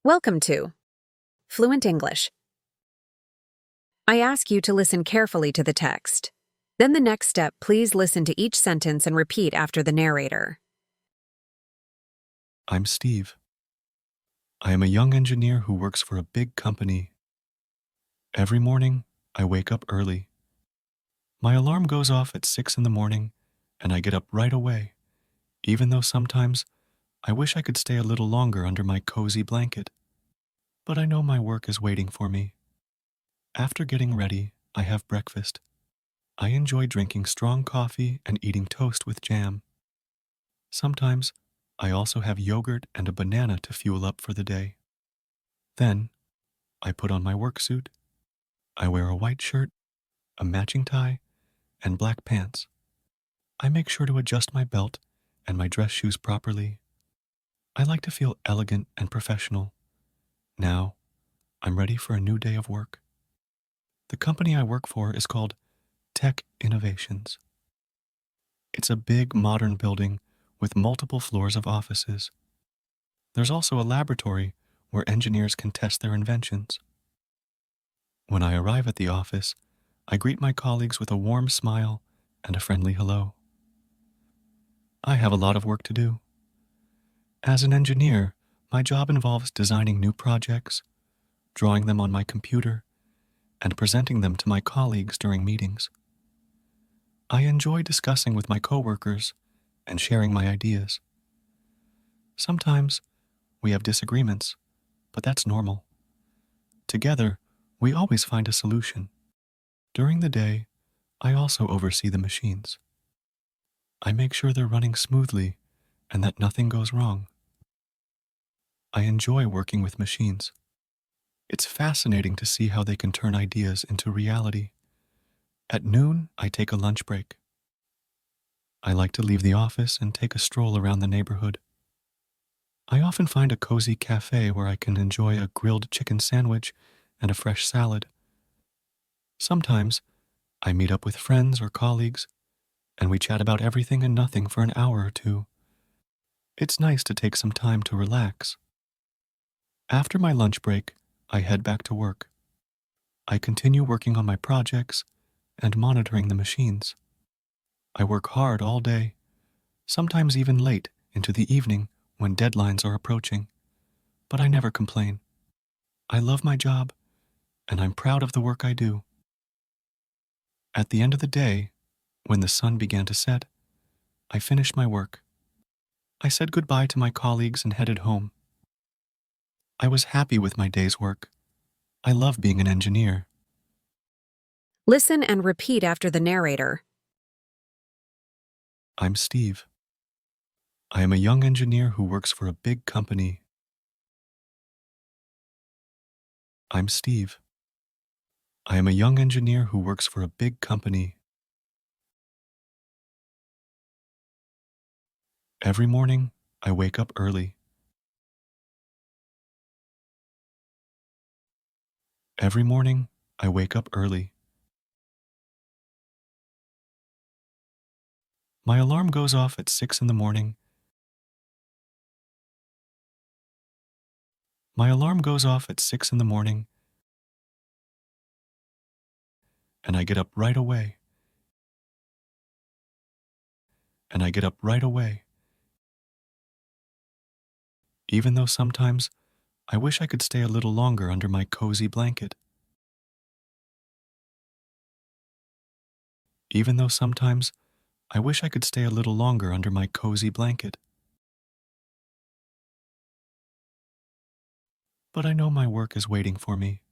Welcome to Fluent English. I ask you to listen carefully to the text. Then the next step, please listen to each sentence and repeat after the narrator. I'm Steve. I am a young engineer who works for a big company. Every morning, I wake up early. My alarm goes off at 6 in the morning, and I get up right away, even though sometimes I wish I could stay a little longer under my cozy blanket. But I know my work is waiting for me. After getting ready, I have breakfast. I enjoy drinking strong coffee and eating toast with jam. Sometimes, I also have yogurt and a banana to fuel up for the day. Then, I put on my work suit. I wear a white shirt, a matching tie, and black pants. I make sure to adjust my belt and my dress shoes properly. I like to feel elegant and professional. Now, I'm ready for a new day of work. The company I work for is called Tech Innovations. It's a big modern building with multiple floors of offices. There's also a laboratory where engineers can test their inventions. When I arrive at the office, I greet my colleagues with a warm smile and a friendly hello. I have a lot of work to do. As an engineer, my job involves designing new projects, drawing them on my computer, and presenting them to my colleagues during meetings. I enjoy discussing with my coworkers and sharing my ideas. Sometimes we have disagreements, but that's normal. Together, we always find a solution. During the day, I also oversee the machines. I make sure they're running smoothly and that nothing goes wrong. I enjoy working with machines. It's fascinating to see how they can turn ideas into reality. At noon, I take a lunch break. I like to leave the office and take a stroll around the neighborhood. I often find a cozy cafe where I can enjoy a grilled chicken sandwich and a fresh salad. Sometimes, I meet up with friends or colleagues, and we chat about everything and nothing for an hour or two. It's nice to take some time to relax. After my lunch break, I head back to work. I continue working on my projects and monitoring the machines. I work hard all day, sometimes even late into the evening when deadlines are approaching, but I never complain. I love my job, and I'm proud of the work I do. At the end of the day, when the sun began to set, I finished my work. I said goodbye to my colleagues and headed home. I was happy with my day's work. I love being an engineer. Listen and repeat after the narrator. I'm Steve. I am a young engineer who works for a big company. I'm Steve. I am a young engineer who works for a big company. Every morning, I wake up early. Every morning, I wake up early. My alarm goes off at 6 in the morning. My alarm goes off at 6 in the morning, and I get up right away. And I get up right away. Even though sometimes I wish I could stay a little longer under my cozy blanket. Even though sometimes I wish I could stay a little longer under my cozy blanket. But I know my work is waiting for me.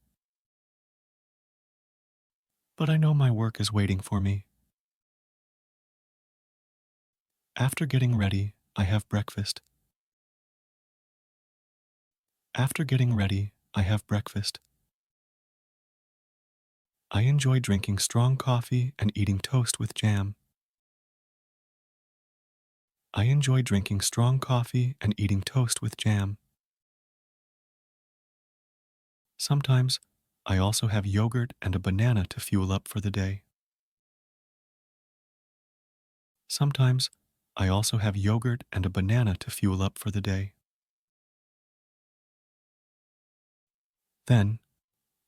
But I know my work is waiting for me. After getting ready, I have breakfast. After getting ready, I have breakfast. I enjoy drinking strong coffee and eating toast with jam. I enjoy drinking strong coffee and eating toast with jam. Sometimes, I also have yogurt and a banana to fuel up for the day. Sometimes, I also have yogurt and a banana to fuel up for the day. Then,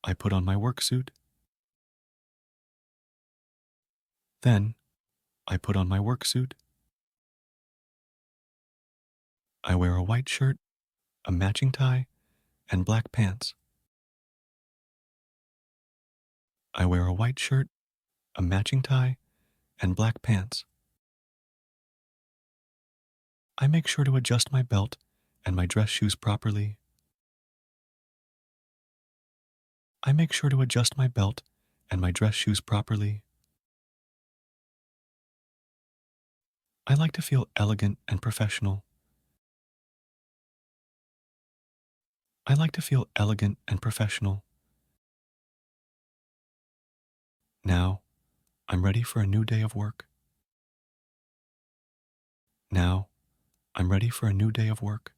I put on my work suit. Then, I put on my work suit. I wear a white shirt, a matching tie, and black pants. I wear a white shirt, a matching tie, and black pants. I make sure to adjust my belt and my dress shoes properly. I make sure to adjust my belt and my dress shoes properly. I like to feel elegant and professional. I like to feel elegant and professional. Now, I'm ready for a new day of work. Now, I'm ready for a new day of work.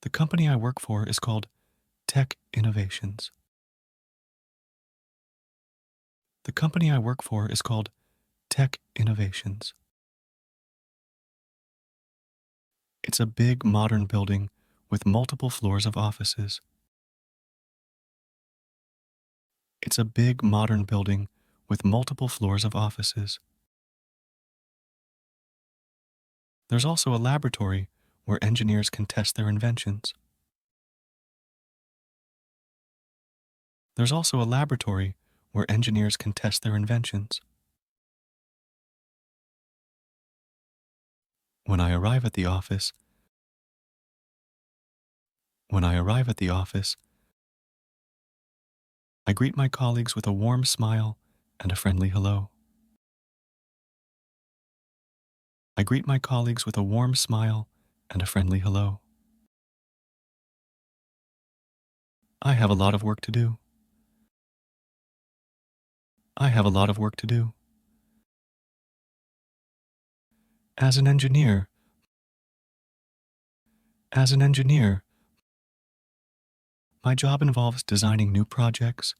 The company I work for is called Tech Innovations. The company I work for is called Tech Innovations. It's a big modern building with multiple floors of offices. It's a big modern building with multiple floors of offices. There's also a laboratory where engineers can test their inventions. There's also a laboratory where engineers can test their inventions. When I arrive at the office, when I arrive at the office, I greet my colleagues with a warm smile and a friendly hello. I greet my colleagues with a warm smile and a friendly hello. I have a lot of work to do. I have a lot of work to do. As an engineer, as an engineer, my job involves designing new projects,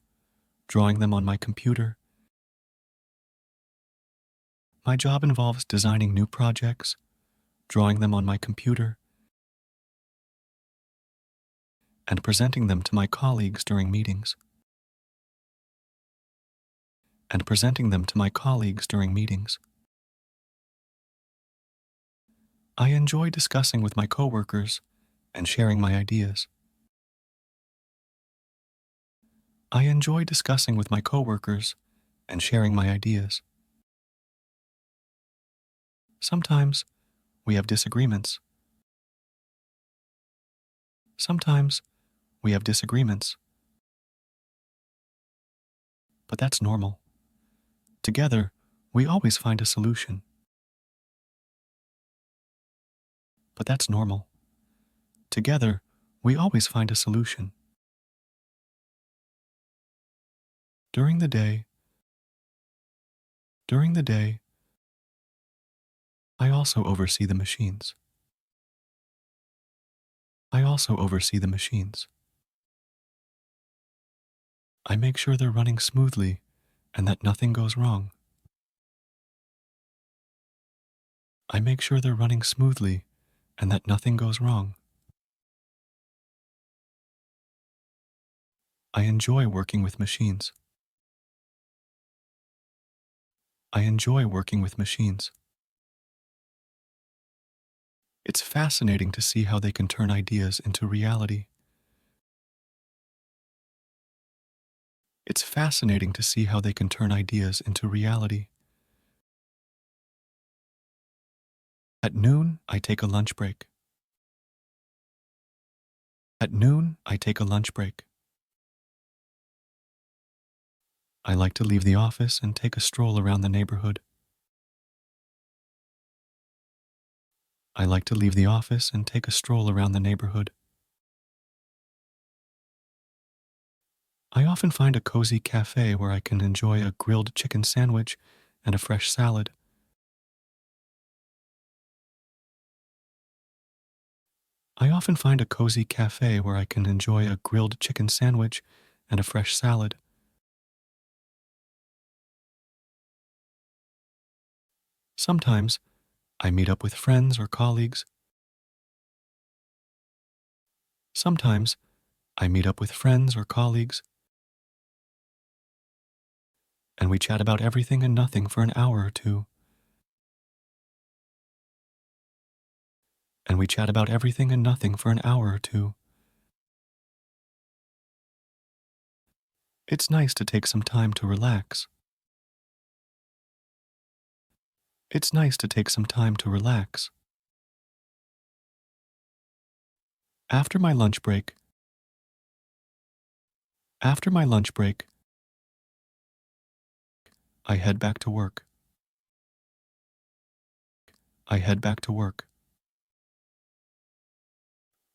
drawing them on my computer. My job involves designing new projects, drawing them on my computer, and presenting them to my colleagues during meetings. And presenting them to my colleagues during meetings. I enjoy discussing with my coworkers and sharing my ideas. I enjoy discussing with my coworkers and sharing my ideas. Sometimes we have disagreements. Sometimes we have disagreements. But that's normal. Together, we always find a solution. But that's normal. Together, we always find a solution. During the day, I also oversee the machines. I also oversee the machines. I make sure they're running smoothly and that nothing goes wrong. I make sure they're running smoothly and that nothing goes wrong. I enjoy working with machines. I enjoy working with machines. It's fascinating to see how they can turn ideas into reality. It's fascinating to see how they can turn ideas into reality. At noon, I take a lunch break. At noon, I take a lunch break. I like to leave the office and take a stroll around the neighborhood. I like to leave the office and take a stroll around the neighborhood. I often find a cozy cafe where I can enjoy a grilled chicken sandwich and a fresh salad. I often find a cozy cafe where I can enjoy a grilled chicken sandwich and a fresh salad. Sometimes I meet up with friends or colleagues. Sometimes I meet up with friends or colleagues, and we chat about everything and nothing for an hour or two. And we chat about everything and nothing for an hour or two. It's nice to take some time to relax. It's nice to take some time to relax. After my lunch break, after my lunch break, I head back to work. I head back to work.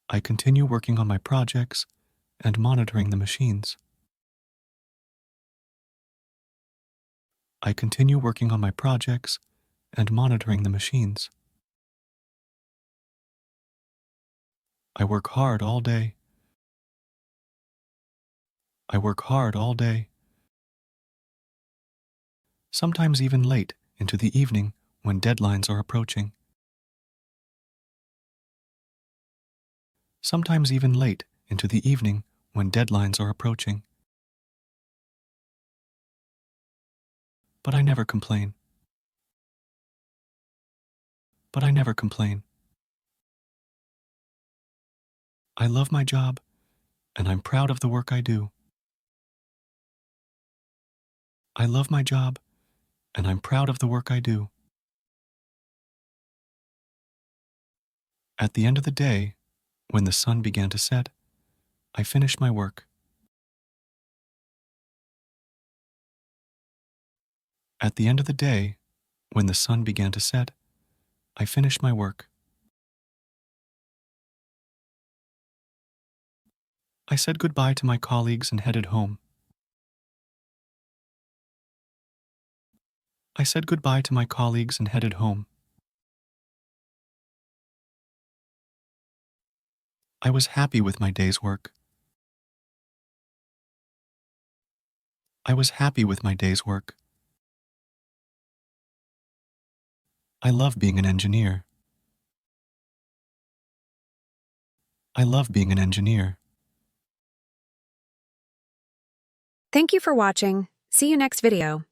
I continue working on my projects and monitoring the machines. I continue working on my projects and monitoring the machines. I work hard all day. I work hard all day. Sometimes even late into the evening when deadlines are approaching. Sometimes even late into the evening when deadlines are approaching. But I never complain. But I never complain. I love my job, and I'm proud of the work I do. I love my job, and I'm proud of the work I do. At the end of the day, when the sun began to set, I finished my work. At the end of the day, when the sun began to set, I finished my work. I said goodbye to my colleagues and headed home. I said goodbye to my colleagues and headed home. I was happy with my day's work. I was happy with my day's work. I love being an engineer. I love being an engineer. Thank you for watching. See you next video.